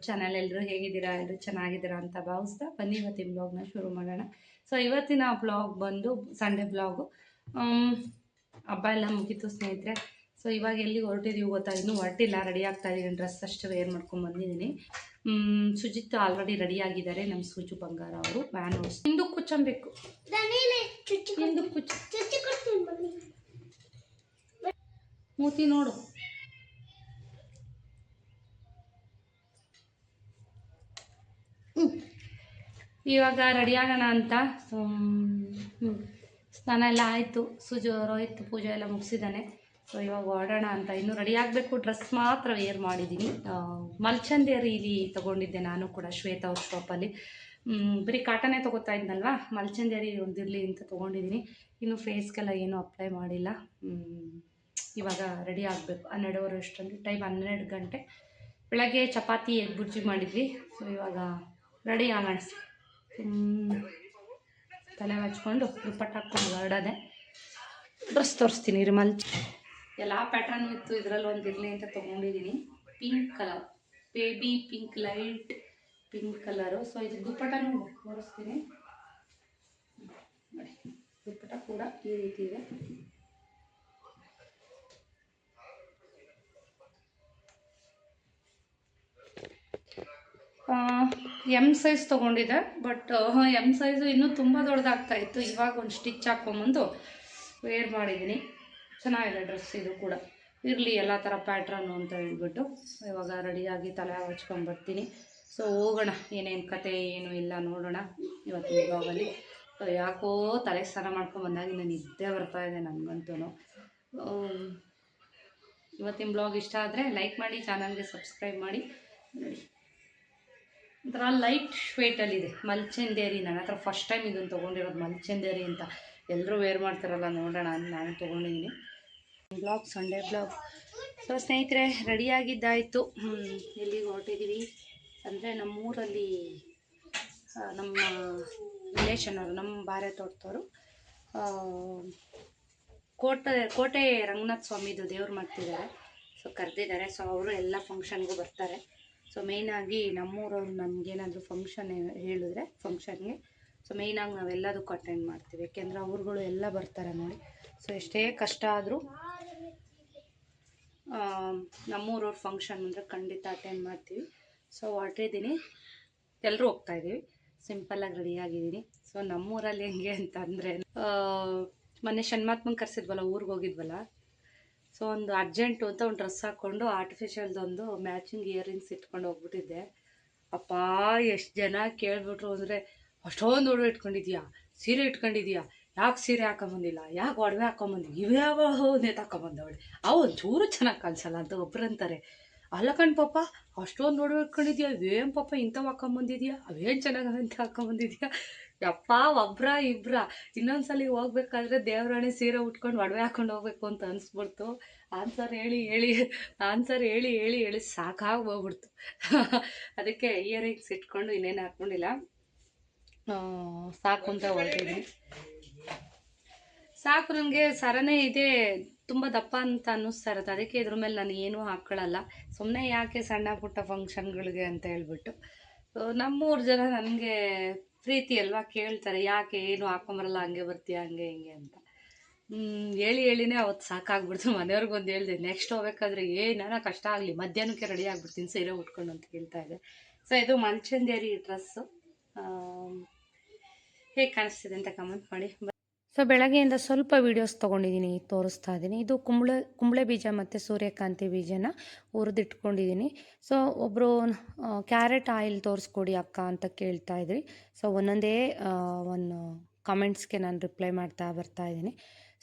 Channel. ಎಲ್ಲರೂ ಹೇಗಿದ್ದೀರಾ? ಎಲ್ಲರೂ ಚೆನ್ನಾಗಿದ್ದೀರಾ ಅಂತ ಭಾವಿಸ್ತಾ ಬನ್ನಿ ಇವತ್ತಿನ ಬ್ಲಾಗ್ನ ಶುರು ಮಾಡೋಣ. ಸೊ ಇವತ್ತಿನ ಬ್ಲಾಗ್ ಬಂದು ಸಂಡೇ ಬ್ಲಾಗು. ಹಬ್ಬ ಎಲ್ಲ ಮುಗೀತು ಸ್ನೇಹಿತರೆ. ಸೊ ಇವಾಗ ಎಲ್ಲಿ ಹೊರಟಿದ್ದೀವಿ ಗೊತ್ತಾ? ಇನ್ನೂ ಹೊರಟಿಲ್ಲ, ರೆಡಿ ಆಗ್ತಾ ಇದ್ದೀನಿ. ಡ್ರೆಸ್ ಅಷ್ಟು ವೇರ್ ಮಾಡ್ಕೊಂಡು ಬಂದಿದ್ದೀನಿ. ಸುಜಿತ್ ಆಲ್ರೆಡಿ ರೆಡಿ ಆಗಿದ್ದಾರೆ. ನಮ್ಮ ಸೂಜು ಬಂಗಾರ ಅವರು ವ್ಯಾನ್ ಓಡಿಸ್. ಹಿಂದಕ್ಕೆ ಕುಚ್ಚಂಬೇಕು, ಹಿಂದಕ್ಕೆ ಕುಚ್ಚ ಮೂತಿ ನೋಡು. ಇವಾಗ ರೆಡಿ ಆಗೋಣ ಅಂತ. ಸ್ನಾನ ಎಲ್ಲ ಆಯಿತು, ಸೂಜು ರೋಹಿತ್ ಪೂಜೆ ಎಲ್ಲ ಮುಗಿಸಿದ್ದಾನೆ. ಸೊ ಇವಾಗ ಹೊರಡೋಣ ಅಂತ. ಇನ್ನೂ ರೆಡಿ ಆಗಬೇಕು. ಡ್ರೆಸ್ ಮಾತ್ರ ವೇರ್ ಮಾಡಿದ್ದೀನಿ. ಮಲ್ಚಂದೇರಿಲಿ ತೊಗೊಂಡಿದ್ದೆ ನಾನು ಕೂಡ, ಶ್ವೇತಾ ಅವ್ರ ಶಾಪಲ್ಲಿ. ಬರೀ ಕಾಟನೇ ತೊಗೋತಾ ಇದ್ನಲ್ವ, ಮಲ್ಚಂದೇರಿ ಒಂದಿರಲಿ ಅಂತ ತೊಗೊಂಡಿದ್ದೀನಿ. ಇನ್ನು ಫೇಸ್ಗೆಲ್ಲ ಏನೂ ಅಪ್ಲೈ ಮಾಡಿಲ್ಲ. ಇವಾಗ ರೆಡಿ ಆಗಬೇಕು. 12:30 ಅಷ್ಟರಲ್ಲಿ, ಟೈಮ್ 12 ಗಂಟೆ. ಬೆಳಗ್ಗೆ ಚಪಾತಿ ಎಗ್ ಬುರ್ಜಿ ಮಾಡಿದ್ವಿ. ಸೊ ಇವಾಗ ರೆಡಿ ಆಗೋಣ. ತಲೆ ಹಚ್ಕೊಂಡು ದುಪ್ಪಟ್ಟ ಹಾಕ್ಕೊಂಡು ಹೊರಡೋದೆ. ಡ್ರೆಸ್ ತೋರಿಸ್ತೀನಿ ರೀ. ಎಲ್ಲ ಪ್ಯಾಟ್ರನ್ ಇತ್ತು, ಇದರಲ್ಲಿ ಒಂದು ಇರಲಿ ಅಂತ ತೊಗೊಂಡಿದ್ದೀನಿ. Pink colour, baby pink, light pink colour. So ಇದು ದುಪ್ಪಟ್ಟನೂ ತೋರಿಸ್ತೀನಿ ನೋಡಿ. ದುಪ್ಪಟ್ಟ ಕೂಡ ಈ ರೀತಿ ಇದೆ. ಎಮ್ ಸೈಜ್ ತೊಗೊಂಡಿದ್ದೆ, ಬಟ್ ಎಮ್ ಸೈಜು ಇನ್ನೂ ತುಂಬ ದೊಡ್ಡದಾಗ್ತಾ ಇತ್ತು. ಇವಾಗ ಒಂದು ಸ್ಟಿಚ್ ಹಾಕ್ಕೊಂಬಂದು ವೇರ್ ಮಾಡಿದ್ದೀನಿ. ಚೆನ್ನಾಗಿದೆ ಡ್ರೆಸ್ ಇದು ಕೂಡ. ಇರಲಿ ಎಲ್ಲ ಥರ ಪ್ಯಾಟ್ರನ್ನು ಅಂತ ಹೇಳ್ಬಿಟ್ಟು ಇವಾಗ ರೆಡಿಯಾಗಿ ತಲೆ ಹಚ್ಕೊಂಡ್ಬರ್ತೀನಿ. ಸೊ ಹೋಗೋಣ, ಏನೇನು ಕತೆ ಏನು ಇಲ್ಲ ನೋಡೋಣ ಇವತ್ತಿನ ಬ್ಲಾಗಲ್ಲಿ. ಯಾಕೋ ತಲೆ ಸ್ನಾನ ಮಾಡ್ಕೊಂಡ್ಬಂದಾಗಿಂದ ನಿದ್ದೆ ಬರ್ತಾಯಿದೆ ನನಗಂತೂ. ಇವತ್ತಿನ ಬ್ಲಾಗ್ ಇಷ್ಟ ಆದರೆ ಲೈಕ್ ಮಾಡಿ, ಚಾನಲ್ಗೆ ಸಬ್ಸ್ಕ್ರೈಬ್ ಮಾಡಿ. ನೋಡಿ, ಒಂಥರ ಲೈಟ್ ಶ್ವೇಟಲ್ಲಿದೆ, ಮಲ್ಚಂದೇರಿ. ನನ್ನ ಹತ್ರ ಫಸ್ಟ್ ಟೈಮ್ ಇದನ್ನು ತೊಗೊಂಡಿರೋದು, ಮಲ್ಚಂದೇರಿ ಅಂತ. ಎಲ್ಲರೂ ವೇರ್ ಮಾಡ್ತಾರಲ್ಲ, ನೋಡೋಣ ಅಂತ ನಾನು ತೊಗೊಂಡಿದ್ದೀನಿ. Blog Sunday blog. ಸೊ ಸ್ನೇಹಿತರೆ, ರೆಡಿಯಾಗಿದ್ದಾಯಿತು. ಎಲ್ಲಿಗೆ ಹೊರಟಿದ್ದೀವಿ ಅಂದರೆ, ನಮ್ಮೂರಲ್ಲಿ ನಮ್ಮ ರಿಲೇಷನ್ ಅವರು, ನಮ್ಮ ಬಾರೆ ತೋಟದವರು ಕೋಟೆ ರಂಗನಾಥ ಸ್ವಾಮಿದು ದೇವ್ರು ಮಾಡ್ತಿದ್ದಾರೆ. ಸೊ ಕರೆದಿದ್ದಾರೆ. ಸೊ ಅವರು ಎಲ್ಲ ಫಂಕ್ಷನ್ಗೂ ಬರ್ತಾರೆ. ಸೊ ಮೇಯ್ನಾಗಿ ನಮ್ಮೂರವ್ರು ನಮಗೇನಾದರೂ ಫಂಕ್ಷನ್ ಹೇಳಿದ್ರೆ ಫಂಕ್ಷನ್ಗೆ, ಸೊ ಮೇಯ್ನಾಗಿ ನಾವೆಲ್ಲದಕ್ಕೂ ಅಟೆಂಡ್ ಮಾಡ್ತೀವಿ. ಯಾಕೆಂದರೆ ಅವ್ರುಗಳು ಎಲ್ಲ ಬರ್ತಾರೆ ನೋಡಿ. ಸೊ ಎಷ್ಟೇ ಕಷ್ಟ ಆದರೂ ನಮ್ಮೂರವ್ರ ಫಂಕ್ಷನ್ ಅಂದರೆ ಖಂಡಿತ ಅಟೆಂಡ್ ಮಾಡ್ತೀವಿ. ಸೊ ಹೊರಟಿದ್ದೀನಿ, ಎಲ್ಲರೂ ಹೋಗ್ತಾಯಿದ್ದೀವಿ. ಸಿಂಪಲ್ಲಾಗಿ ರೆಡಿಯಾಗಿದ್ದೀನಿ. ಸೊ ನಮ್ಮೂರಲ್ಲಿ ಹೆಂಗೆ ಅಂತ ಅಂದರೆ, ಮೊನ್ನೆ ಷಣ್ಮಾತ್ಮಂಗೆ ಕರೆಸಿದ್ವಲ್ಲ, ಊರಿಗೆ ಹೋಗಿದ್ವಲ್ಲ. ಸೊ ಒಂದು ಅರ್ಜೆಂಟು ಅಂತ ಒಂದು ಡ್ರೆಸ್ ಹಾಕ್ಕೊಂಡು ಆರ್ಟಿಫಿಷಿಯಲ್ದೊಂದು ಮ್ಯಾಚಿಂಗ್ ಇಯರಿಂಗ್ಸ್ ಇಟ್ಕೊಂಡು ಹೋಗ್ಬಿಟ್ಟಿದ್ದೆ. ಅಪ್ಪ ಎಷ್ಟು ಜನ ಕೇಳಿಬಿಟ್ರು ಅಂದರೆ, ಅಷ್ಟೊಂದು ಒಡವೆ ಇಟ್ಕೊಂಡಿದ್ಯಾ, ಸೀರೆ ಇಟ್ಕೊಂಡಿದ್ಯಾ, ಯಾಕೆ ಸೀರೆ ಹಾಕೊಂಬಂದಿಲ್ಲ, ಯಾಕೆ ಒಡವೆ ಹಾಕೊಂಬಂದಿ, ಇವ್ಯಾವ ನೇತಾಕೊಂಬಂದವಳೆ, ಅವು ಒಂಚೂರು ಚೆನ್ನಾಗಿ ಕಾಣಿಸಲ್ಲ ಅಂತ ಒಬ್ರಂತಾರೆ. ಅಲ್ಲ ಕಣ್ ಪಾಪ, ಅಷ್ಟೊಂದು ಒಡವೆ ಇಟ್ಕೊಂಡಿದ್ಯಾ, ಇವೇನು ಪಾಪ ಇಂಥವು ಹಾಕೊಂಬಂದಿದ್ಯಾ, ಅವೇನು ಚೆನ್ನಾಗಿ ಅಂತ ಹಾಕೊಂಬಂದಿದ್ಯಾ. ಯಪ್ಪ, ಒಬ್ರ ಇಬ್ರ. ಇನ್ನೊಂದ್ಸಲ ಹೋಗ್ಬೇಕಾದ್ರೆ ದೇವರಾಣಿ ಸೀರೆ ಉಟ್ಕೊಂಡು ಒಡವೆ ಹಾಕೊಂಡು ಹೋಗ್ಬೇಕು ಅಂತ ಅನಿಸ್ಬಿಡ್ತು. ಆನ್ಸರ್ ಹೇಳಿ ಸಾಕಾಗಿ ಹೋಗ್ಬಿಡ್ತು. ಅದಕ್ಕೆ ಇಯರಿಂಗ್ಸ್ ಇಟ್ಕೊಂಡು ಇನ್ನೇನು ಹಾಕ್ಕೊಂಡಿಲ್ಲ, ಸಾಕು ಅಂತ ಹೊರಟಿದ್ದೀನಿ. ಸಾಕು, ನನಗೆ ಸರನೇ ಇದೆ ತುಂಬ ದಪ್ಪ ಅಂತ ಅನ್ನಿಸ್ತಾ ಇರುತ್ತೆ. ಅದಕ್ಕೆ ಇದ್ರ ಮೇಲೆ ನಾನು ಏನೂ ಹಾಕ್ಕೊಳ್ಳಲ್ಲ. ಸುಮ್ಮನೆ ಯಾಕೆ ಸಣ್ಣ ಪುಟ್ಟ ಫಂಕ್ಷನ್ಗಳಿಗೆ ಅಂತ ಹೇಳ್ಬಿಟ್ಟು. ನಮ್ಮೂರು ಜನ ನನಗೆ ಪ್ರೀತಿ ಅಲ್ವಾ, ಕೇಳ್ತಾರೆ ಯಾಕೆ ಏನು ಹಾಕೊಂಬರಲ್ಲ, ಹಂಗೆ ಬರ್ತೀಯ ಹಂಗೆ ಹಿಂಗೆ ಅಂತ. ಹೇಳಿನೇ ಅವತ್ತು ಸಾಕಾಗ್ಬಿಡ್ತು. ಮನೆಯವ್ರಿಗೊಂದು ಹೇಳಿದೆ, ನೆಕ್ಸ್ಟ್ ಹೋಗ್ಬೇಕಾದ್ರೆ ಏನಾರ ಕಷ್ಟ ಆಗಲಿ ಮಧ್ಯಾಹ್ನಕ್ಕೆ ರೆಡಿ ಆಗಿಬಿಡ್ತೀನಿ ಸೀರೆ ಉಟ್ಕೊಂಡು ಅಂತ ಹೇಳ್ತಾ ಇದೆ. ಸೊ ಇದು ಮಲ್ಚಂದೇರಿ ಡ್ರೆಸ್ಸು. ಹೇಗೆ ಕಾಣಿಸ್ತಿದೆ ಅಂತ ಕಮೆಂಟ್ ಮಾಡಿ. ಸೊ ಬೆಳಗ್ಗೆಯಿಂದ ಸ್ವಲ್ಪ ವೀಡಿಯೋಸ್ ತೊಗೊಂಡಿದ್ದೀನಿ, ತೋರಿಸ್ತಾ ಇದ್ದೀನಿ. ಇದು ಕುಂಬಳೆ ಬೀಜ ಮತ್ತು ಸೂರ್ಯಕಾಂತಿ ಬೀಜನ ಹುರಿದಿಟ್ಕೊಂಡಿದ್ದೀನಿ. ಸೊ ಒಬ್ಬರು ಕ್ಯಾರೆಟ್ ಆಯಿಲ್ ತೋರಿಸ್ಕೊಡಿ ಅಕ್ಕ ಅಂತ ಕೇಳ್ತಾ ಇದ್ರಿ. ಸೊ ಒಂದೊಂದೇ ಒಂದು ಕಮೆಂಟ್ಸ್ಗೆ ನಾನು ರಿಪ್ಲೈ ಮಾಡ್ತಾ ಬರ್ತಾಯಿದ್ದೀನಿ.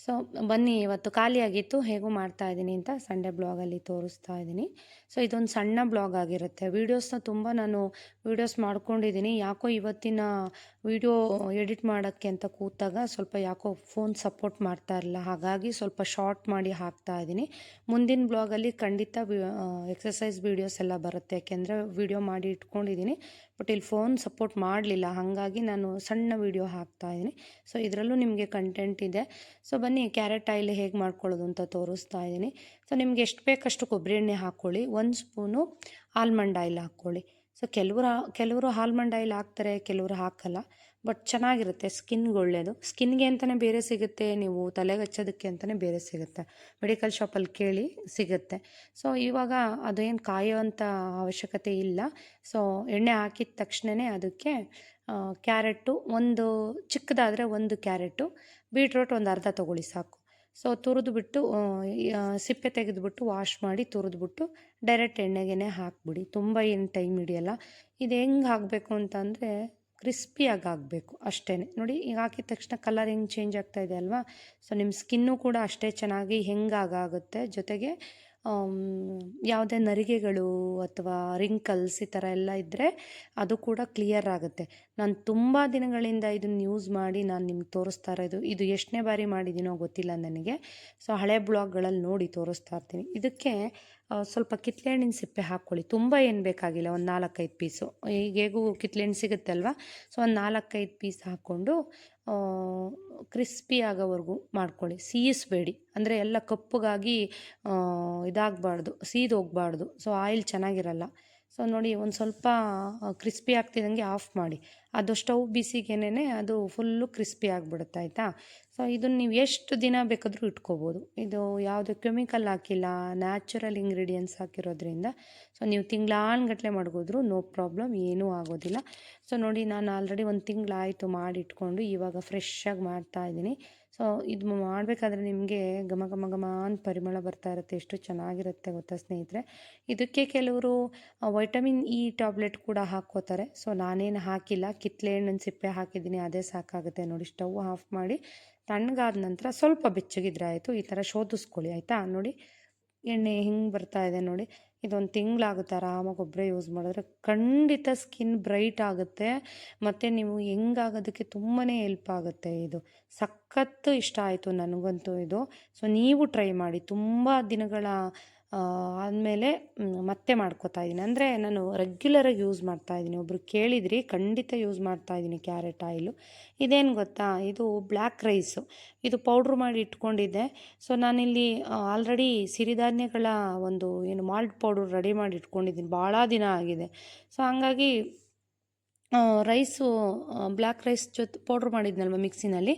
ಸೊ ಬನ್ನಿ, ಇವತ್ತು ಖಾಲಿಯಾಗಿತ್ತು, ಹೇಗೂ ಮಾಡ್ತಾಯಿದ್ದೀನಿ ಅಂತ ಸಂಡೇ ಬ್ಲಾಗಲ್ಲಿ ತೋರಿಸ್ತಾ ಇದ್ದೀನಿ. ಸೊ ಇದೊಂದು ಸಣ್ಣ ಬ್ಲಾಗ್ ಆಗಿರುತ್ತೆ. ವೀಡಿಯೋಸ್ನ ತುಂಬ ನಾನು ವೀಡಿಯೋಸ್ ಮಾಡ್ಕೊಂಡಿದ್ದೀನಿ. ಯಾಕೋ ಇವತ್ತಿನ ವೀಡಿಯೋ ಎಡಿಟ್ ಮಾಡೋಕ್ಕೆ ಅಂತ ಕೂತಾಗ ಸ್ವಲ್ಪ ಯಾಕೋ ಫೋನ್ ಸಪೋರ್ಟ್ ಮಾಡ್ತಾ ಇರಲಿಲ್ಲ. ಹಾಗಾಗಿ ಸ್ವಲ್ಪ ಶಾರ್ಟ್ ಮಾಡಿ ಹಾಕ್ತಾ ಇದ್ದೀನಿ. ಮುಂದಿನ ಬ್ಲಾಗಲ್ಲಿ ಖಂಡಿತ ಎಕ್ಸಸೈಸ್ ವೀಡಿಯೋಸ್ ಎಲ್ಲ ಬರುತ್ತೆ. ಯಾಕೆಂದರೆ ವೀಡಿಯೋ ಮಾಡಿ ಇಟ್ಕೊಂಡಿದ್ದೀನಿ, ಬಟ್ ಇಲ್ಲಿ ಫೋನ್ ಸಪೋರ್ಟ್ ಮಾಡಲಿಲ್ಲ. ಹಾಗಾಗಿ ನಾನು ಸಣ್ಣ ವೀಡಿಯೋ ಹಾಕ್ತಾ ಇದ್ದೀನಿ. ಸೊ ಇದರಲ್ಲೂ ನಿಮಗೆ ಕಂಟೆಂಟ್ ಇದೆ. ಸೊ ಬನ್ನಿ, ಕ್ಯಾರೆಟ್ ಆಯಿಲ್ ಹೇಗೆ ಮಾಡ್ಕೊಳ್ಳೋದು ಅಂತ ತೋರಿಸ್ತಾ ಇದ್ದೀನಿ. ಸೊ ನಿಮ್ಗೆ ಎಷ್ಟು ಬೇಕಷ್ಟು ಕೊಬ್ಬರಿ ಎಣ್ಣೆ ಹಾಕ್ಕೊಳ್ಳಿ, 1 ಸ್ಪೂನು ಆಲ್ಮಂಡ್ ಆಯಿಲ್ ಹಾಕ್ಕೊಳ್ಳಿ. ಸೊ ಕೆಲವರು ಆಲ್ಮಂಡ್ ಆಯಿಲ್ ಹಾಕ್ತಾರೆ, ಕೆಲವರು ಹಾಕಲ್ಲ. ಬಟ್ ಚೆನ್ನಾಗಿರುತ್ತೆ, ಸ್ಕಿನ್ಗೆ ಒಳ್ಳೆಯದು. ಸ್ಕಿನ್ಗೆ ಅಂತಲೇ ಬೇರೆ ಸಿಗುತ್ತೆ, ನೀವು ತಲೆಗೆ ಹಚ್ಚೋದಕ್ಕೆ ಅಂತಲೇ ಬೇರೆ ಸಿಗುತ್ತೆ. ಮೆಡಿಕಲ್ ಶಾಪಲ್ಲಿ ಕೇಳಿ ಸಿಗುತ್ತೆ. ಸೊ ಇವಾಗ ಅದೇನು ಕಾಯೋವಂಥ ಅವಶ್ಯಕತೆ ಇಲ್ಲ. ಸೊ ಎಣ್ಣೆ ಹಾಕಿದ ತಕ್ಷಣವೇ ಅದಕ್ಕೆ ಕ್ಯಾರೆಟು ಒಂದು ಚಿಕ್ಕದಾದರೆ 1 ಕ್ಯಾರೆಟು, ಬೀಟ್ರೋಟ್ ಒಂದು ಅರ್ಧ ತೊಗೊಳ್ಳಿ ಸಾಕು. ಸೊ ತುರಿದ್ಬಿಟ್ಟು ಸಿಪ್ಪೆ ತೆಗೆದುಬಿಟ್ಟು ವಾಶ್ ಮಾಡಿ ತುರಿದ್ಬಿಟ್ಟು ಡೈರೆಕ್ಟ್ ಎಣ್ಣೆಗೆ ಹಾಕ್ಬಿಡಿ. ತುಂಬ ಏನು ಟೈಮ್ ಹಿಡಿಯಲ್ಲ. ಇದು ಹೆಂಗೆ ಹಾಕಬೇಕು ಅಂತಂದರೆ ಕ್ರಿಸ್ಪಿಯಾಗಿ ಆಗಬೇಕು ಅಷ್ಟೇ. ನೋಡಿ ಈಗ ಹಾಕಿದ ತಕ್ಷಣ ಕಲರ್ ಹೆಂಗೆ ಚೇಂಜ್ ಆಗ್ತಾ ಇದೆ ಅಲ್ವಾ. ಸೊ ನಿಮ್ಮ ಸ್ಕಿನ್ನು ಕೂಡ ಅಷ್ಟೇ ಚೆನ್ನಾಗಿ ಹೆಂಗಾಗುತ್ತೆ. ಜೊತೆಗೆ ಯಾವುದೇ ನರಿಗೆಗಳು ಅಥವಾ ರಿಂಕಲ್ಸ್ ಈ ಥರ ಎಲ್ಲ ಇದ್ದರೆ ಅದು ಕೂಡ ಕ್ಲಿಯರ್ ಆಗುತ್ತೆ. ನಾನು ತುಂಬ ದಿನಗಳಿಂದ ಇದನ್ನು ಯೂಸ್ ಮಾಡಿ ನಾನು ನಿಮ್ಗೆ ತೋರಿಸ್ತಾ ಇರೋದು. ಇದು ಎಷ್ಟನೇ ಬಾರಿ ಮಾಡಿದ್ದೀನೋ ಗೊತ್ತಿಲ್ಲ ನನಗೆ. ಸೊ ಹಳೆ ಬ್ಲಾಗ್ಗಳಲ್ಲಿ ನೋಡಿ ತೋರಿಸ್ತಾ ಇರ್ತೀನಿ. ಇದಕ್ಕೆ ಸ್ವಲ್ಪ ಕಿತ್ಳೆಹಣ್ಣಿನ ಸಿಪ್ಪೆ ಹಾಕ್ಕೊಳ್ಳಿ. ತುಂಬ ಏನು ಬೇಕಾಗಿಲ್ಲ, ಒಂದು 4-5 ಪೀಸು. ಈಗ ಹೇಗೂ ಕಿತ್ಳೆಹಣ್ಣು ಸಿಗುತ್ತೆ ಅಲ್ವಾ. ಸೊ ಒಂದು 4-5 ಪೀಸ್ ಹಾಕ್ಕೊಂಡು ಕ್ರಿಸ್ಪಿ ಆಗೋವರೆಗೂ ಮಾಡ್ಕೊಳ್ಳಿ. ಸೀಯಿಸಬೇಡಿ, ಅಂದರೆ ಎಲ್ಲ ಕಪ್ಪಗಾಗಿ ಇದಾಗಬಾರ್ದು, ಸೀದೋಗಬಾರ್ದು. ಸೊ ಆಯಿಲ್ ಚೆನ್ನಾಗಿರಲ್ಲ. ಸೊ ನೋಡಿ ಒಂದು ಸ್ವಲ್ಪ ಕ್ರಿಸ್ಪಿ ಆಗ್ತಿದ್ದಂಗೆ ಆಫ್ ಮಾಡಿ. ಅದು ಸ್ಟವ್ ಬಿಸಿಗೇನೆ ಅದು ಫುಲ್ಲು ಕ್ರಿಸ್ಪಿ ಆಗಿಬಿಡುತ್ತೆ, ಆಯಿತಾ. ಸೊ ಇದನ್ನು ನೀವು ಎಷ್ಟು ದಿನ ಬೇಕಾದರೂ ಇಟ್ಕೋಬೋದು. ಇದು ಯಾವುದೇ ಕೆಮಿಕಲ್ ಹಾಕಿಲ್ಲ, ನ್ಯಾಚುರಲ್ ಇಂಗ್ರೀಡಿಯೆಂಟ್ಸ್ ಹಾಕಿರೋದ್ರಿಂದ ಸೊ ನೀವು ತಿಂಗಳಾನ್ಗಟ್ಲೆ ಮಡಗಿದ್ರು ನೋ ಪ್ರಾಬ್ಲಮ್, ಏನೂ ಆಗೋದಿಲ್ಲ. ಸೊ ನೋಡಿ ನಾನು ಆಲ್ರೆಡಿ 1 ತಿಂಗಳಾಯಿತು ಮಾಡಿಟ್ಕೊಂಡು, ಇವಾಗ ಫ್ರೆಶ್ಶಾಗಿ ಮಾಡ್ತಾಯಿದ್ದೀನಿ. ಸೊ ಇದು ಮಾಡಬೇಕಾದ್ರೆ ನಿಮಗೆ ಘಮ ಘಮ ಘಮ ಅಂತ ಪರಿಮಳ ಬರ್ತಾ ಇರುತ್ತೆ. ಎಷ್ಟು ಚೆನ್ನಾಗಿರುತ್ತೆ ಗೊತ್ತಾ ಸ್ನೇಹಿತರೆ. ಇದಕ್ಕೆ ಕೆಲವರು ವೈಟಮಿನ್ ಇ ಟ್ಯಾಬ್ಲೆಟ್ ಕೂಡ ಹಾಕ್ಕೋತಾರೆ. ಸೊ ನಾನೇನು ಹಾಕಿಲ್ಲ, ಕಿತ್ಳೆಹಣ್ಣಿನ ಸಿಪ್ಪೆ ಹಾಕಿದ್ದೀನಿ, ಅದೇ ಸಾಕಾಗುತ್ತೆ. ನೋಡಿ ಸ್ಟವ್ ಆಫ್ ಮಾಡಿ ತಣ್ಣಗಾದ ನಂತರ ಸ್ವಲ್ಪ ಬೆಚ್ಚಗಿದ್ರೆ ಆಯಿತು. ಈ ಥರ ಶೋಧಿಸ್ಕೊಳ್ಳಿ, ಆಯಿತಾ. ನೋಡಿ ಎಣ್ಣೆ ಹಿಂಗೆ ಬರ್ತಾ ಇದೆ ನೋಡಿ. ಇದೊಂದು ತಿಂಗಳಾಗುತ್ತೆ ಆರಾಮಾಗಿ ಒಬ್ಬರೇ ಯೂಸ್ ಮಾಡಿದ್ರೆ. ಖಂಡಿತ ಸ್ಕಿನ್ ಬ್ರೈಟ್ ಆಗುತ್ತೆ ಮತ್ತು ನೀವು ಹೆಂಗಾಗೋದಕ್ಕೆ ತುಂಬಾ ಹೆಲ್ಪ್ ಆಗುತ್ತೆ. ಇದು ಸಖತ್ತು ಇಷ್ಟ ಆಯಿತು ನನಗಂತೂ ಇದು. ಸೊ ನೀವು ಟ್ರೈ ಮಾಡಿ. ತುಂಬ ದಿನಗಳ ಆದಮೇಲೆ ಮತ್ತೆ ಮಾಡ್ಕೋತಾ ಇದ್ದೀನಿ. ಅಂದರೆ ನಾನು ರೆಗ್ಯುಲರಾಗಿ ಯೂಸ್ ಮಾಡ್ತಾಯಿದ್ದೀನಿ. ಒಬ್ಬರು ಕೇಳಿದ್ರಿ, ಖಂಡಿತ ಯೂಸ್ ಮಾಡ್ತಾಯಿದ್ದೀನಿ ಕ್ಯಾರೆಟ್ ಆಯಿಲು. ಇದೇನು ಗೊತ್ತಾ, ಇದು ಬ್ಲ್ಯಾಕ್ ರೈಸು. ಇದು ಪೌಡ್ರ್ ಮಾಡಿ ಇಟ್ಕೊಂಡಿದ್ದೆ. ಸೊ ನಾನಿಲ್ಲಿ ಆಲ್ರೆಡಿ ಸಿರಿಧಾನ್ಯಗಳ ಒಂದು ಏನು ಮಾಲ್ಟ್ ಪೌಡ್ರ್ ರೆಡಿ ಮಾಡಿ ಇಟ್ಕೊಂಡಿದ್ದೀನಿ, ಭಾಳ ದಿನ ಆಗಿದೆ. ಸೊ ಹಂಗಾಗಿ ರೈಸು ಬ್ಲ್ಯಾಕ್ ರೈಸ್ ಜೊತೆ ಪೌಡ್ರ್ ಮಾಡಿದ್ನಲ್ವ ಮಿಕ್ಸಿನಲ್ಲಿ,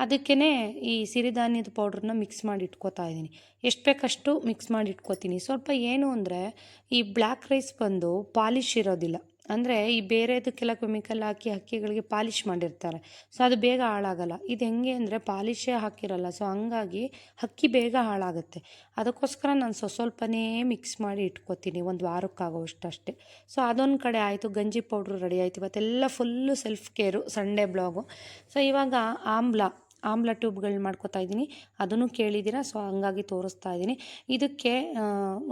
ಅದಕ್ಕೇ ಈ ಸಿರಿಧಾನ್ಯದ ಪೌಡ್ರನ್ನ ಮಿಕ್ಸ್ ಮಾಡಿ ಇಟ್ಕೋತಾ ಇದ್ದೀನಿ. ಎಷ್ಟು ಬೇಕಷ್ಟು ಮಿಕ್ಸ್ ಮಾಡಿ ಇಟ್ಕೋತೀನಿ. ಸ್ವಲ್ಪ ಏನು ಅಂದರೆ ಈ ಬ್ಲ್ಯಾಕ್ ರೈಸ್ ಬಂದು ಪಾಲಿಶ್ ಇರೋದಿಲ್ಲ. ಅಂದರೆ ಈ ಬೇರೆದಕ್ಕೆಲ್ಲ ಕೆಮಿಕಲ್ ಹಾಕಿ ಅಕ್ಕಿಗಳಿಗೆ ಪಾಲಿಶ್ ಮಾಡಿರ್ತಾರೆ. ಸೊ ಅದು ಬೇಗ ಹಾಳಾಗಲ್ಲ. ಇದು ಹೆಂಗೆ ಅಂದರೆ ಪಾಲಿಶೇ ಹಾಕಿರಲ್ಲ. ಸೊ ಹಂಗಾಗಿ ಅಕ್ಕಿ ಬೇಗ ಹಾಳಾಗುತ್ತೆ. ಅದಕ್ಕೋಸ್ಕರ ನಾನು ಸ್ವಲ್ಪನೇ ಮಿಕ್ಸ್ ಮಾಡಿ ಇಟ್ಕೋತೀನಿ, 1 ವಾರಕ್ಕಾಗೋವಷ್ಟು ಅಷ್ಟೇ. ಸೊ ಅದೊಂದು ಕಡೆ ಆಯಿತು. ಗಂಜಿ ಪೌಡ್ರು ರೆಡಿ ಆಯಿತು. ಇವತ್ತೆಲ್ಲ full self care, Sunday blog. So ಇವಾಗ ಆಮ್ಲ ಟ್ಯೂಬ್ಗಳನ್ನ ಮಾಡ್ಕೋತಾ ಇದ್ದೀನಿ. ಅದನ್ನು ಕೇಳಿದ್ದೀರಾ. ಸೊ ಹಂಗಾಗಿ ತೋರಿಸ್ತಾ ಇದ್ದೀನಿ. ಇದಕ್ಕೆ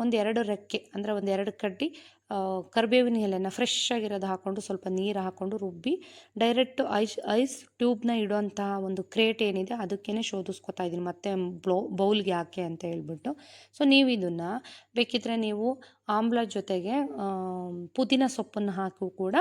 1-2 ರೆಕ್ಕೆ ಅಂದರೆ 1-2 ಕಡ್ಡಿ ಕರಿಬೇವಿನ ಎಲೆನ ಫ್ರೆಶ್ ಆಗಿರೋದು ಹಾಕ್ಕೊಂಡು ಸ್ವಲ್ಪ ನೀರು ಹಾಕ್ಕೊಂಡು ರುಬ್ಬಿ ಡೈರೆಕ್ಟ್ ಐಸ್ ಟ್ಯೂಬ್ನ ಇಡೋಂಥ ಒಂದು ಕ್ರೇಟ್ ಏನಿದೆ ಅದಕ್ಕೇ ಶೋಧಿಸ್ಕೊತಾ ಇದ್ದೀನಿ, ಮತ್ತೆ ಬೌಲ್ಗೆ ಹಾಕಿ ಅಂತ ಹೇಳ್ಬಿಟ್ಟು. ಸೊ ನೀವು ಇದನ್ನು ಬೇಕಿದ್ರೆ ನೀವು ಆಮ್ಲ ಜೊತೆಗೆ ಪುದೀನ ಸೊಪ್ಪನ್ನು ಹಾಕಿ ಕೂಡ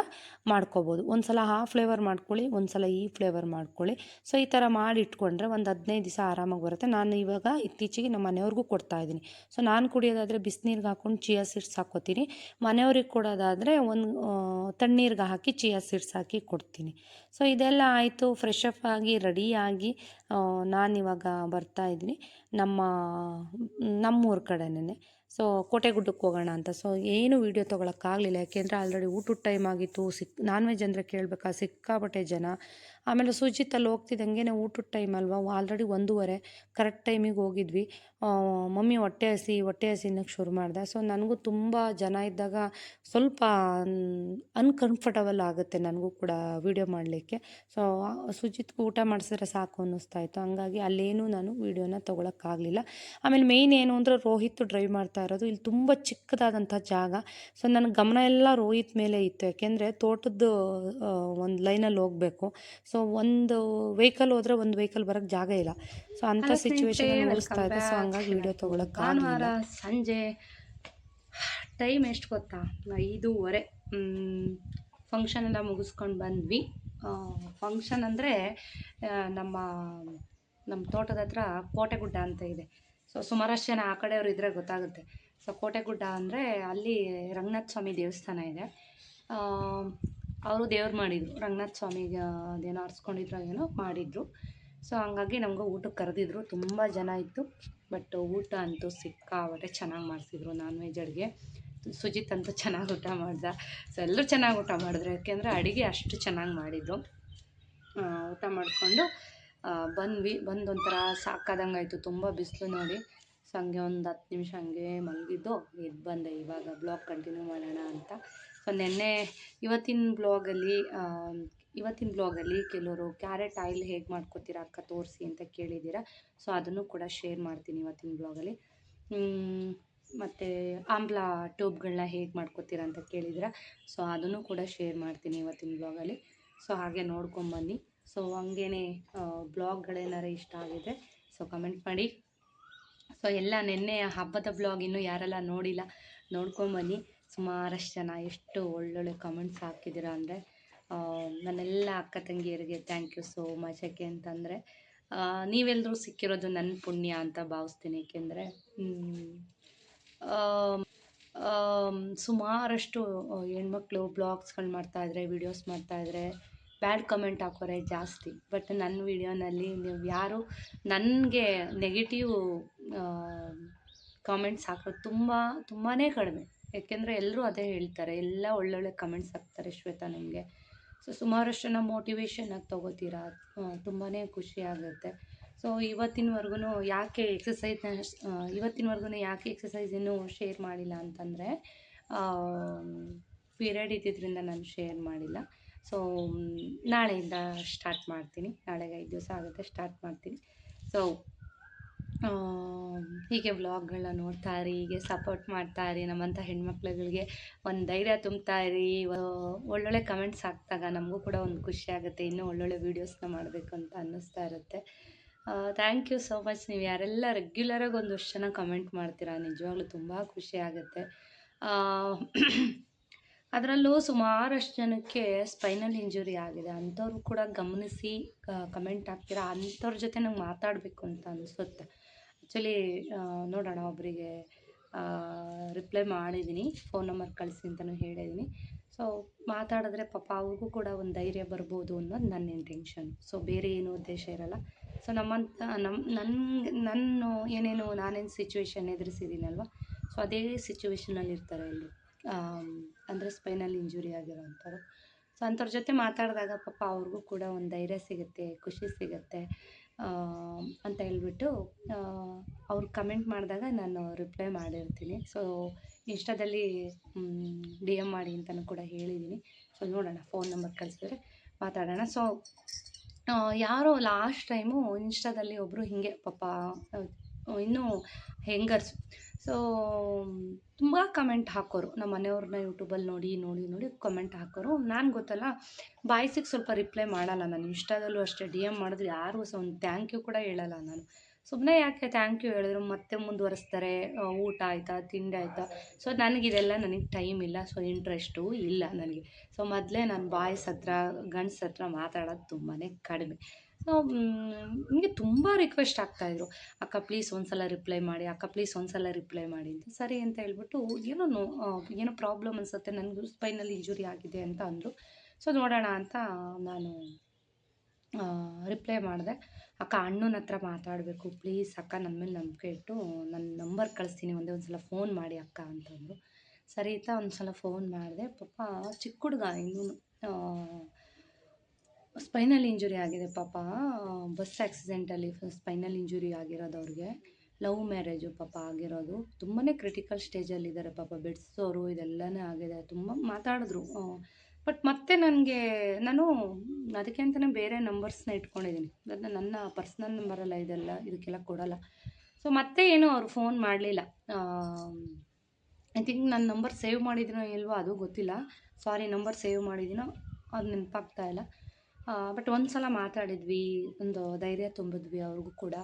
ಮಾಡ್ಕೋಬೋದು. ಒಂದು ಸಲ ಆ ಫ್ಲೇವರ್ ಮಾಡ್ಕೊಳ್ಳಿ, ಒಂದು ಸಲ ಈ ಫ್ಲೇವರ್ ಮಾಡ್ಕೊಳ್ಳಿ. ಸೊ ಈ ಥರ ಮಾಡಿ ಇಟ್ಕೊಂಡ್ರೆ ಒಂದು 15 ದಿವಸ ಆರಾಮಾಗಿ ಬರುತ್ತೆ. ನಾನು ಇವಾಗ ಇತ್ತೀಚೆಗೆ ನಮ್ಮ ಮನೆಯವ್ರಿಗೂ ಕೊಡ್ತಾಯಿದ್ದೀನಿ. ಸೊ ನಾನು ಕುಡಿಯೋದಾದರೆ ಬಿಸಿನೀರಿಗೆ ಹಾಕ್ಕೊಂಡು ಚಿಯಾ ಸೀಡ್ಸ್ ಹಾಕ್ಕೋತೀನಿ. ಮನೆಯವ್ರಿಗೆ ಕೊಡೋದಾದರೆ ಒಂದು ತಣ್ಣೀರಿಗೆ ಹಾಕಿ ಚಿಯಾ ಸೀಡ್ಸ್ ಹಾಕಿ ಕೊಡ್ತೀನಿ. ಸೊ ಇದೆಲ್ಲ ಆಯಿತು. ಫ್ರೆಶ್ ಅಪ್ ಆಗಿ ರೆಡಿಯಾಗಿ ನಾನಿವಾಗ ಬರ್ತಾಯಿದ್ದೀನಿ ನಮ್ಮೂರ ಕಡೆನೇ. ಸೊ ಕೋಟೆಗುಡ್ಡಕ್ಕೆ ಹೋಗೋಣ ಅಂತ. ಸೊ ಏನು ವೀಡಿಯೋ ತೊಗೊಳಕ್ಕಾಗಲಿಲ್ಲ, ಯಾಕೆಂದರೆ ಆಲ್ರೆಡಿ ಊಟದ ಟೈಮ್ ಆಗಿತ್ತು. ನಾನ್ ವೆಜ್ ಅಂದರೆ ಕೇಳಬೇಕಾ, ಸಿಕ್ಕಾಪಟ್ಟೆ ಜನ. ಆಮೇಲೆ ಸುಜಿತಲ್ಲಿ ಹೋಗ್ತಿದ್ದಂಗೆ ಊಟದ ಟೈಮ್ ಅಲ್ವಾ, ಆಲ್ರೆಡಿ 1:30 ಕರೆಕ್ಟ್ ಟೈಮಿಗೆ ಹೋಗಿದ್ವಿ. ಮಮ್ಮಿ ಹೊಟ್ಟೆ ಹಸಿ ಅನ್ನೋಕ್ಕೆ ಶುರು ಮಾಡಿದೆ. ಸೊ ನನಗೂ ತುಂಬ ಜನ ಇದ್ದಾಗ ಸ್ವಲ್ಪ ಅನ್ಕಂಫರ್ಟಬಲ್ ಆಗುತ್ತೆ ನನಗೂ ಕೂಡ ವೀಡಿಯೋ ಮಾಡಲಿಕ್ಕೆ. ಸೊ ಸುಜಿತ್ಗೂ ಊಟ ಮಾಡಿಸಿದ್ರೆ ಸಾಕು ಅನ್ನಿಸ್ತಾ ಇತ್ತು. ಹಂಗಾಗಿ ಅಲ್ಲೇನೂ ನಾನು ವೀಡಿಯೋನ ತೊಗೊಳಕ್ಕಾಗಲಿಲ್ಲ. ಆಮೇಲೆ ಮೇಯ್ನ್ ಏನು ಅಂದರೆ ರೋಹಿತ್ ಡ್ರೈವ್ ಮಾಡ್ತಾ ಇರೋದು. ಇಲ್ಲಿ ತುಂಬ ಚಿಕ್ಕದಾದಂಥ ಜಾಗ. ಸೊ ನನ್ನ ಗಮನ ಎಲ್ಲ ರೋಹಿತ್ ಮೇಲೆ ಇತ್ತು, ಯಾಕೆಂದರೆ ತೋಟದ ಒಂದು ಲೈನಲ್ಲಿ ಹೋಗಬೇಕು. ಸೊ ಒಂದು ವೆಹಿಕಲ್ ಹೋದರೆ ಒಂದು ವೆಹಿಕಲ್ ಬರೋಕ್ಕೆ ಜಾಗ ಇಲ್ಲ. ಸೊ ಅಂಥ ಸಿಚುವೇಶನ್ ಅನಿಸ್ತಾ ಇದೆ. ಸೊ ಹಂಗಾಗಿ ವೀಡಿಯೋ ತೊಗೊಳಕ್ಕಾಗಲಿಲ್ಲ. ಸಂಜೆ ಟೈಮ್ ಎಷ್ಟು ಗೊತ್ತಾ, 5:15. ಫಂಕ್ಷನ್ ಎಲ್ಲ ಮುಗಿಸ್ಕೊಂಡು ಬಂದ್ವಿ. ಫಂಕ್ಷನ್ ಅಂದರೆ ನಮ್ಮ ತೋಟದ ಹತ್ರ ಕೋಟೆಗುಡ್ಡ ಅಂತ ಇದೆ. ಸೊ ಸುಮಾರಷ್ಟು ಜನ ಆ ಕಡೆಯವರು ಇದ್ದರೆ ಗೊತ್ತಾಗುತ್ತೆ. ಸೊ ಕೋಟೆಗುಡ್ಡ ಅಂದರೆ ಅಲ್ಲಿ ರಂಗನಾಥ ಸ್ವಾಮಿ ದೇವಸ್ಥಾನ ಇದೆ. ಅವರು ದೇವ್ರು ಮಾಡಿದರು, ರಂಗನಾಥ ಸ್ವಾಮಿಗೆ ಅದೇನೋ ಆರಿಸ್ಕೊಂಡಿದ್ರು ಏನೋ ಮಾಡಿದರು. ಸೊ ಹಂಗಾಗಿ ನಮಗೂ ಊಟಕ್ಕೆ ಕರೆದಿದ್ರು, ತುಂಬ ಜನ ಇತ್ತು. ಬಟ್ ಊಟ ಅಂತೂ ಸಿಕ್ಕಾಪಟ್ಟೆ ಚೆನ್ನಾಗಿ ಮಾಡಿಸಿದ್ರು, ನಾನ್ ವೆಜ್ ಅಡುಗೆ. ಸುಜಿತ್ ಅಂತೂ ಚೆನ್ನಾಗಿ ಊಟ ಮಾಡ್ದ. ಸೊ ಎಲ್ಲರೂ ಚೆನ್ನಾಗಿ ಊಟ ಮಾಡಿದ್ರು, ಯಾಕೆಂದರೆ ಅಡುಗೆ ಅಷ್ಟು ಚೆನ್ನಾಗಿ ಮಾಡಿದರು. ಊಟ ಮಾಡಿಕೊಂಡು ಬಂದ್ವಿ. ಒಂಥರ ಸಾಕಾದಂಗೆ ಆಯಿತು, ತುಂಬ ಬಿಸಿಲು ನೋಡಿ. ಸೊ ಹಂಗೆ ಒಂದು 10 ನಿಮಿಷ ಹಂಗೆ ಮಲಗಿದ್ದು ಎದ್ದು ಬಂದೆ, ಇವಾಗ ಬ್ಲಾಗ್ ಕಂಟಿನ್ಯೂ ಮಾಡೋಣ ಅಂತ. ಸೊ ಇವತ್ತಿನ ಬ್ಲಾಗಲ್ಲಿ ಕೆಲವರು ಕ್ಯಾರೆಟ್ ಆಯಿಲ್ ಹೇಗೆ ಮಾಡ್ಕೊತೀರಾ ಅಕ್ಕ ತೋರಿಸಿ ಅಂತ ಕೇಳಿದ್ದೀರಾ. ಸೊ ಅದನ್ನು ಕೂಡ ಶೇರ್ ಮಾಡ್ತೀನಿ ಇವತ್ತಿನ ಬ್ಲಾಗಲ್ಲಿ. ಮತ್ತು ಆಮ್ಲ ಟ್ಯೂಬ್ಗಳನ್ನ ಹೇಗೆ ಮಾಡ್ಕೊತೀರಾ ಅಂತ ಕೇಳಿದ್ದೀರಾ. ಸೊ ಅದನ್ನು ಕೂಡ ಶೇರ್ ಮಾಡ್ತೀನಿ ಇವತ್ತಿನ ಬ್ಲಾಗಲ್ಲಿ. ಸೊ ಹಾಗೆ ನೋಡ್ಕೊಂಬನ್ನಿ. ಸೊ ಹಂಗೇ ಬ್ಲಾಗ್ಗಳೇನಾರು ಇಷ್ಟ ಆಗಿದೆ ಸೊ ಕಮೆಂಟ್ ಮಾಡಿ. ಸೊ ಎಲ್ಲ ನಿನ್ನೆ ಹಬ್ಬದ ಬ್ಲಾಗ್ ಇನ್ನೂ ಯಾರೆಲ್ಲ ನೋಡಿಲ್ಲ ನೋಡ್ಕೊಂಬನ್ನಿ. ಸುಮಾರಷ್ಟು ಜನ ಎಷ್ಟು ಒಳ್ಳೊಳ್ಳೆ ಕಮೆಂಟ್ಸ್ ಹಾಕಿದ್ದೀರಾ ಅಂದರೆ, ನನ್ನೆಲ್ಲ ಅಕ್ಕ ತಂಗಿಯರಿಗೆ ಥ್ಯಾಂಕ್ ಯು ಸೋ ಮಚ್. ಯಾಕೆ ಅಂತಂದರೆ ನೀವೆಲ್ಲರೂ ಸಿಕ್ಕಿರೋದು ನನ್ನ ಪುಣ್ಯ ಅಂತ ಭಾವಿಸ್ತೀನಿ. ಏಕೆಂದರೆ ಸುಮಾರಷ್ಟು ಹೆಣ್ಮಕ್ಳು ಬ್ಲಾಗ್ಸ್ಗಳು ಮಾಡ್ತಾಯಿದ್ರೆ, ವೀಡಿಯೋಸ್ ಮಾಡ್ತಾಯಿದ್ರೆ ಬ್ಯಾಡ್ ಕಮೆಂಟ್ ಹಾಕೋರೆ ಜಾಸ್ತಿ. ಬಟ್ ನನ್ನ ವೀಡಿಯೋನಲ್ಲಿ ನೀವು ಯಾರು ನನಗೆ ನೆಗೆಟಿವ್ ಕಾಮೆಂಟ್ಸ್ ಹಾಕೋದು ತುಂಬಾ ಕಡಿಮೆ. ಯಾಕೆಂದರೆ ಎಲ್ಲರೂ ಅದೇ ಹೇಳ್ತಾರೆ, ಎಲ್ಲ ಒಳ್ಳೊಳ್ಳೆ ಕಮೆಂಟ್ಸ್ ಹಾಕ್ತಾರೆ ಶ್ವೇತಾ ನಿಮಗೆ. ಸೊ ಸುಮಾರಷ್ಟು ಜನ ಮೋಟಿವೇಶನಾಗಿ ತೊಗೋತೀರಾ, ತುಂಬಾ ಖುಷಿ ಆಗುತ್ತೆ. ಸೊ ಇವತ್ತಿನವರೆಗೂ ಯಾಕೆ ಎಕ್ಸಸೈಸ್ ಇನ್ನೂ ಶೇರ್ ಮಾಡಿಲ್ಲ ಅಂತಂದರೆ, ಪೀರಿಯಡ್ ಇದ್ದಿದ್ದರಿಂದ ನಾನು ಶೇರ್ ಮಾಡಿಲ್ಲ. ಸೊ ನಾಳೆಯಿಂದ ಸ್ಟಾರ್ಟ್ ಮಾಡ್ತೀನಿ, ನಾಳೆಗೆ 5 ದಿವಸ ಆಗುತ್ತೆ ಸ್ಟಾರ್ಟ್ ಮಾಡ್ತೀನಿ. ಸೊ ಹೀಗೆ ವ್ಲಾಗ್ಗಳನ್ನ ನೋಡ್ತಾ ಇರಿ, ಹೀಗೆ ಸಪೋರ್ಟ್ ಮಾಡ್ತಾ ಇರಿ. ನಮ್ಮಂಥ ಹೆಣ್ಮಕ್ಳುಗಳಿಗೆ ಒಂದು ಧೈರ್ಯ ತುಂಬ್ತಾ ಇರಿ. ಒಳ್ಳೊಳ್ಳೆ ಕಮೆಂಟ್ಸ್ ಹಾಕಿದಾಗ ನಮಗೂ ಕೂಡ ಒಂದು ಖುಷಿ ಆಗುತ್ತೆ, ಇನ್ನೂ ಒಳ್ಳೊಳ್ಳೆ ವೀಡಿಯೋಸ್ನ ಮಾಡಬೇಕು ಅಂತ ಅನ್ನಿಸ್ತಾ ಇರುತ್ತೆ. Thank you so much. ನೀವು ಯಾರೆಲ್ಲ ರೆಗ್ಯುಲರಾಗಿ ಒಂದಷ್ಟು ಜನ ಕಮೆಂಟ್ ಮಾಡ್ತೀರಾ, ನಿಜವಾಗ್ಲೂ ತುಂಬ ಖುಷಿ ಆಗುತ್ತೆ. ಅದರಲ್ಲೂ ಸುಮಾರಷ್ಟು ಜನಕ್ಕೆ ಸ್ಪೈನಲ್ ಇಂಜುರಿ ಆಗಿದೆ, ಅಂಥವ್ರು ಕೂಡ ಗಮನಿಸಿ ಕಮೆಂಟ್ ಹಾಕ್ತೀರಾ. ಅಂಥವ್ರ ಜೊತೆ ನಂಗೆ ಮಾತಾಡಬೇಕು ಅಂತ ಅನಿಸುತ್ತೆ. ಆ್ಯಕ್ಚುಲಿ ನೋಡೋಣ, ಒಬ್ಬರಿಗೆ ರಿಪ್ಲೈ ಮಾಡಿದ್ದೀನಿ, ಫೋನ್ ನಂಬರ್ ಕಳಿಸಿ ಅಂತಲೂ ಹೇಳಿದ್ದೀನಿ. ಸೊ ಮಾತಾಡಿದ್ರೆ ಪಾಪ ಅವ್ರಿಗೂ ಕೂಡ ಒಂದು ಧೈರ್ಯ ಬರ್ಬೋದು ಅನ್ನೋದು ನನ್ನ ಇಂಟೆನ್ಷನ್. ಸೊ ಬೇರೆ ಏನೂ ಉದ್ದೇಶ ಇರಲ್ಲ. ಸೊ ನಾನು ನಾನೇನು ಸಿಚುವೇಶನ್ ಎದುರಿಸಿದ್ದೀನಲ್ವ, ಸೊ ಅದೇ ಸಿಚುವೇಶನಲ್ಲಿ ಇರ್ತಾರೆ ಎಲ್ಲರೂ, ಅಂದರೆ ಸ್ಪೈನಲ್ ಇಂಜುರಿ ಆಗಿರೋವಂಥವ್ರು. ಸೊ ಅಂಥವ್ರ ಜೊತೆ ಮಾತಾಡಿದಾಗ ಪಾಪ ಅವ್ರಿಗೂ ಕೂಡ ಒಂದು ಧೈರ್ಯ ಸಿಗುತ್ತೆ, ಖುಷಿ ಸಿಗುತ್ತೆ ಅಂತ ಹೇಳ್ಬಿಟ್ಟು ಅವ್ರು ಕಮೆಂಟ್ ಮಾಡಿದಾಗ ನಾನು ರಿಪ್ಲೈ ಮಾಡಿರ್ತೀನಿ. ಸೊ ಇನ್ಸ್ಟಾದಲ್ಲಿ DM ಮಾಡಿ ಅಂತಲೂ ಕೂಡ ಹೇಳಿದ್ದೀನಿ. ಸೊ ನೋಡೋಣ, ಫೋನ್ ನಂಬರ್ ಕಳಿಸಿದ್ರೆ ಮಾತಾಡೋಣ. ಸೊ ಯಾರೋ ಲಾಸ್ಟ್ ಟೈಮು ಇನ್ಸ್ಟಾದಲ್ಲಿ ಒಬ್ಬರು ಹೀಗೆ ಪಾಪ ಇನ್ನೂ ಹೆಂಗರ್ಸು, ಸೊ ತುಂಬ ಕಮೆಂಟ್ ಹಾಕೋರು. ನಮ್ಮ ಮನೆಯವ್ರನ್ನ ಯೂಟ್ಯೂಬಲ್ಲಿ ನೋಡಿ ಕಮೆಂಟ್ ಹಾಕೋರು. ನಾನು ಗೊತ್ತಲ್ಲ, ಬಾಯ್ಸಿಗೆ ಸ್ವಲ್ಪ ರಿಪ್ಲೈ ಮಾಡಲ್ಲ ನಾನು. ಇನ್ಸ್ಟಾದಲ್ಲೂ ಅಷ್ಟೇ DM ಮಾಡಿದ್ರು ಯಾರಿಗೂ ಸಹ ಒಂದು ಥ್ಯಾಂಕ್ ಯು ಕೂಡ ಹೇಳಲ್ಲ ನಾನು. ಸುಮ್ಮನೆ ಯಾಕೆ ಥ್ಯಾಂಕ್ ಯು ಹೇಳಿದ್ರು ಮತ್ತೆ ಮುಂದುವರಿಸ್ತಾರೆ, ಊಟ ಆಯಿತಾ, ತಿಂಡಿ ಆಯಿತಾ. ಸೊ ನನಗಿದೆಲ್ಲ ಟೈಮ್ ಇಲ್ಲ, ಸೊ ಇಂಟ್ರೆಸ್ಟು ಇಲ್ಲ ನನಗೆ. ಸೊ ಮೊದಲೇ ನಾನು ಬಾಯ್ಸ್ ಹತ್ರ, ಗಂಡ್ಸ್ ಹತ್ರ ಮಾತಾಡೋದು ತುಂಬಾ ಕಡಿಮೆ. ಸೊ ನಿಮಗೆ ತುಂಬ ರಿಕ್ವೆಸ್ಟ್ ಆಗ್ತಾಯಿದ್ರು, ಅಕ್ಕ ಪ್ಲೀಸ್ ಒಂದ್ಸಲ ರಿಪ್ಲೈ ಮಾಡಿ, ಅಕ್ಕ ಪ್ಲೀಸ್ ಒಂದ್ಸಲ ರಿಪ್ಲೈ ಮಾಡಿ ಅಂತ. ಸರಿ ಅಂತ ಹೇಳ್ಬಿಟ್ಟು ಏನೋ ಪ್ರಾಬ್ಲಮ್ ಅನಿಸುತ್ತೆ, ನನಗೂ ಸ್ಪೈನಲ್ಲಿ ಇಂಜುರಿ ಆಗಿದೆ ಅಂತ ಅಂದರು. ಸೊ ನೋಡೋಣ ಅಂತ ನಾನು ರಿಪ್ಲೈ ಮಾಡಿದೆ. ಅಕ್ಕ ಅಣ್ಣನ ಹತ್ರ ಮಾತಾಡಬೇಕು ಪ್ಲೀಸ್ ಅಕ್ಕ, ನನ್ನ ಮೇಲೆ ನಂಬಿಕೆ ಇಟ್ಟು ನನ್ನ ನಂಬರ್ ಕಳಿಸ್ತೀನಿ, ಒಂದೇ ಒಂದು ಸಲ ಫೋನ್ ಮಾಡಿ ಅಕ್ಕ ಅಂತಂದರು. ಸರಿ ಅಂತ ಒಂದು ಸಲ ಫೋನ್ ಮಾಡಿದೆ. ಪಾಪ ಚಿಕ್ಕ ಹುಡುಗ, ಇನ್ನೂ ಸ್ಪೈನಲ್ ಇಂಜುರಿ ಆಗಿದೆ ಪಾಪ. ಬಸ್ ಆಕ್ಸಿಡೆಂಟಲ್ಲಿ ಸ್ಪೈನಲ್ ಇಂಜುರಿ ಆಗಿರೋದು ಅವ್ರಿಗೆ. ಲವ್ ಮ್ಯಾರೇಜು ಪಾಪ ಆಗಿರೋದು. ತುಂಬಾ ಕ್ರಿಟಿಕಲ್ ಸ್ಟೇಜಲ್ಲಿದ್ದಾರೆ ಪಾಪ, ಬೆಡ್ಸೋರು ಇದೆಲ್ಲನೇ ಆಗಿದೆ. ತುಂಬ ಮಾತಾಡಿದ್ರು. ಬಟ್ ಮತ್ತೆ ನಾನು ಅದಕ್ಕೆ ಅಂತಲೇ ಬೇರೆ ನಂಬರ್ಸ್ನ ಇಟ್ಕೊಂಡಿದ್ದೀನಿ. ನನ್ನ ಪರ್ಸ್ನಲ್ ನಂಬರಲ್ಲ ಇದೆಲ್ಲ, ಇದಕ್ಕೆಲ್ಲ ಕೊಡಲ್ಲ. ಸೊ ಮತ್ತೆ ಏನೋ ಅವ್ರು ಫೋನ್ ಮಾಡಲಿಲ್ಲ. ಐ ಥಿಂಕ್ ನನ್ನ ನಂಬರ್ ಸೇವ್ ಮಾಡಿದ್ದೀನೋ ಇಲ್ವೋ ಅದು ಗೊತ್ತಿಲ್ಲ. ಸಾರಿ, ನಂಬರ್ ಸೇವ್ ಮಾಡಿದ್ದೀನೋ ಅದು ನೆನಪಾಗ್ತಾ ಇಲ್ಲ. ಬಟ್ ಒಂದು ಸಲ ಮಾತಾಡಿದ್ವಿ, ಒಂದು ಧೈರ್ಯ ತುಂಬಿದ್ವಿ ಅವ್ರಿಗೂ ಕೂಡ.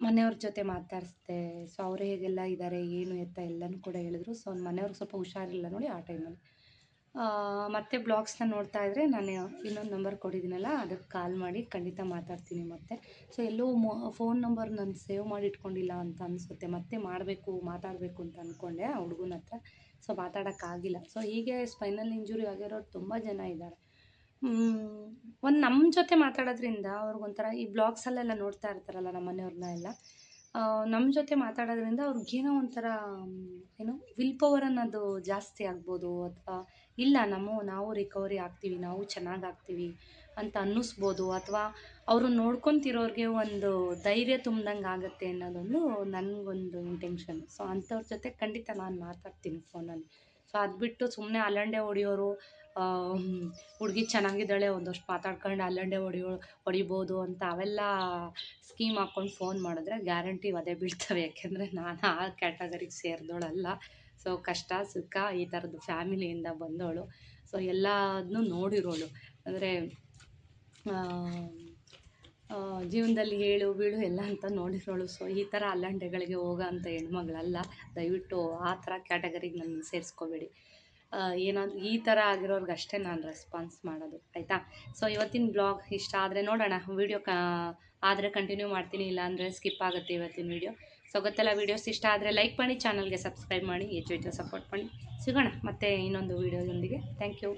ಮನೆಯವ್ರ ಜೊತೆ ಮಾತಾಡಿಸ್ದೆ. ಸೊ ಅವರು ಹೇಗೆಲ್ಲ ಇದ್ದಾರೆ, ಏನು ಎತ್ತ ಎಲ್ಲನೂ ಕೂಡ ಹೇಳಿದ್ರು. ಸೊ ಮನೆಯವ್ರಿಗೆ ಸ್ವಲ್ಪ ಹುಷಾರಿಲ್ಲ ನೋಡಿ ಆ ಟೈಮಲ್ಲಿ. ಮತ್ತೆ ಬ್ಲಾಗ್ಸ್ನ ನೋಡ್ತಾ ಇದ್ದರೆ ನಾನು ಇನ್ನೊಂದು ನಂಬರ್ ಕೊಟ್ಟಿದ್ದೀನಲ್ಲ ಅದಕ್ಕೆ ಕಾಲ್ ಮಾಡಿ ಖಂಡಿತ ಮಾತಾಡ್ತೀನಿ ಮತ್ತೆ. ಸೊ ಎಲ್ಲೋ ಫೋನ್ ನಂಬರ್ ನಾನು ಸೇವ್ ಮಾಡಿ ಇಟ್ಕೊಂಡಿಲ್ಲ ಅಂತ ಅನಿಸುತ್ತೆ. ಮತ್ತೆ ಮಾತಾಡಬೇಕು ಅಂತ ಅಂದ್ಕೊಂಡೆ ಆ ಹುಡುಗನ ಹತ್ರ. ಸೊ ಮಾತಾಡೋಕ್ಕಾಗಿಲ್ಲ. ಸೊ ಹೀಗೆ ಸ್ಪೈನಲ್ ಇಂಜುರಿ ಆಗಿರೋರು ತುಂಬ ಜನ ಇದ್ದಾರೆ. ಒಂದು ನಮ್ಮ ಜೊತೆ ಮಾತಾಡೋದ್ರಿಂದ ಅವ್ರಿಗೊಂಥರ ಈ ಬ್ಲಾಗ್ಸಲ್ಲೆಲ್ಲ ನೋಡ್ತಾ ಇರ್ತಾರಲ್ಲ ನಮ್ಮ ಮನೆಯವ್ರನ್ನ ಎಲ್ಲ, ನಮ್ಮ ಜೊತೆ ಮಾತಾಡೋದ್ರಿಂದ ಅವ್ರಿಗೇನೋ ಒಂಥರ ಏನು ವಿಲ್ ಪವರ್ ಅನ್ನೋದು ಜಾಸ್ತಿ ಆಗ್ಬೋದು, ಅಥವಾ ಇಲ್ಲ ನಾವು ರಿಕವರಿ ಆಗ್ತೀವಿ, ನಾವು ಚೆನ್ನಾಗಾಗ್ತೀವಿ ಅಂತ ಅನ್ನಿಸ್ಬೋದು, ಅಥವಾ ಅವರು ನೋಡ್ಕೊತಿರೋರಿಗೆ ಒಂದು ಧೈರ್ಯ ತುಂಬ್ದಂಗೆ ಆಗುತ್ತೆ ಅನ್ನೋದೊಂದು ನನಗೊಂದು ಇಂಟೆನ್ಷನ್. ಸೊ ಅಂಥವ್ರ ಜೊತೆ ಖಂಡಿತ ನಾನು ಮಾತಾಡ್ತೀನಿ ಫೋನಲ್ಲಿ. ಸೊ ಅದು ಬಿಟ್ಟು ಸುಮ್ಮನೆ ಅಲ್ಲಂಡೆ ಹೊಡಿಯೋರು, ಹುಡುಗಿ ಚೆನ್ನಾಗಿದ್ದಾಳೆ ಒಂದಷ್ಟು ಮಾತಾಡ್ಕೊಂಡು ಅಲ್ಲಂಡೆ ಹೊಡಿಬೋದು ಅಂತ ಅವೆಲ್ಲ ಸ್ಕೀಮ್ ಹಾಕ್ಕೊಂಡು ಫೋನ್ ಮಾಡಿದ್ರೆ ಗ್ಯಾರಂಟಿ ಒದೆ ಬೀಳ್ತವೆ. ಯಾಕೆಂದರೆ ನಾನು ಆ ಕ್ಯಾಟಗರಿಗೆ ಸೇರಿದವಳಲ್ಲ. ಸೊ ಕಷ್ಟ ಸುಖ ಈ ಥರದ್ದು ಫ್ಯಾಮಿಲಿಯಿಂದ ಬಂದವಳು. ಸೊ ಎಲ್ಲದನ್ನೂ ನೋಡಿರೋಳು. ಅಂದರೆ ಜೀವನದಲ್ಲಿ ಏಳು ಬೀಳು ಎಲ್ಲ ಅಂತ ನೋಡಿರೋಳು. ಸೊ ಈ ಥರ ಅಲ್ಲಂಡೆಗಳಿಗೆ ಹೋಗೋ ಅಂಥ ಹೆಣ್ಮಗಳಲ್ಲ. ದಯವಿಟ್ಟು ಆ ಥರ ಕ್ಯಾಟಗರಿಗೆ ನನ್ನ ಸೇರಿಸ್ಕೋಬೇಡಿ. ಏನಾದರೂ ಈ ಥರ ಆಗಿರೋರ್ಗಷ್ಟೇ ನಾನು ರೆಸ್ಪಾನ್ಸ್ ಮಾಡೋದು, ಆಯಿತಾ? ಸೊ ಇವತ್ತಿನ ಬ್ಲಾಗ್ ಇಷ್ಟ ಆದರೆ ನೋಡೋಣ, ವೀಡಿಯೋ ಆದರೆ ಕಂಟಿನ್ಯೂ ಮಾಡ್ತೀನಿ, ಇಲ್ಲಾಂದರೆ ಸ್ಕಿಪ್ ಆಗುತ್ತೆ ಇವತ್ತಿನ ವೀಡಿಯೋ. ಸೊ ಗೊತ್ತೆಲ್ಲ, ವೀಡಿಯೋಸ್ ಇಷ್ಟ ಆದರೆ ಲೈಕ್ ಮಾಡಿ, ಚಾನಲ್ಗೆ ಸಬ್ಸ್ಕ್ರೈಬ್ ಮಾಡಿ, ಹೆಚ್ಚು ಸಪೋರ್ಟ್ ಮಾಡಿ. ಸಿಗೋಣ ಮತ್ತೆ ಇನ್ನೊಂದು ವೀಡಿಯೋದೊಂದಿಗೆ. Thank you.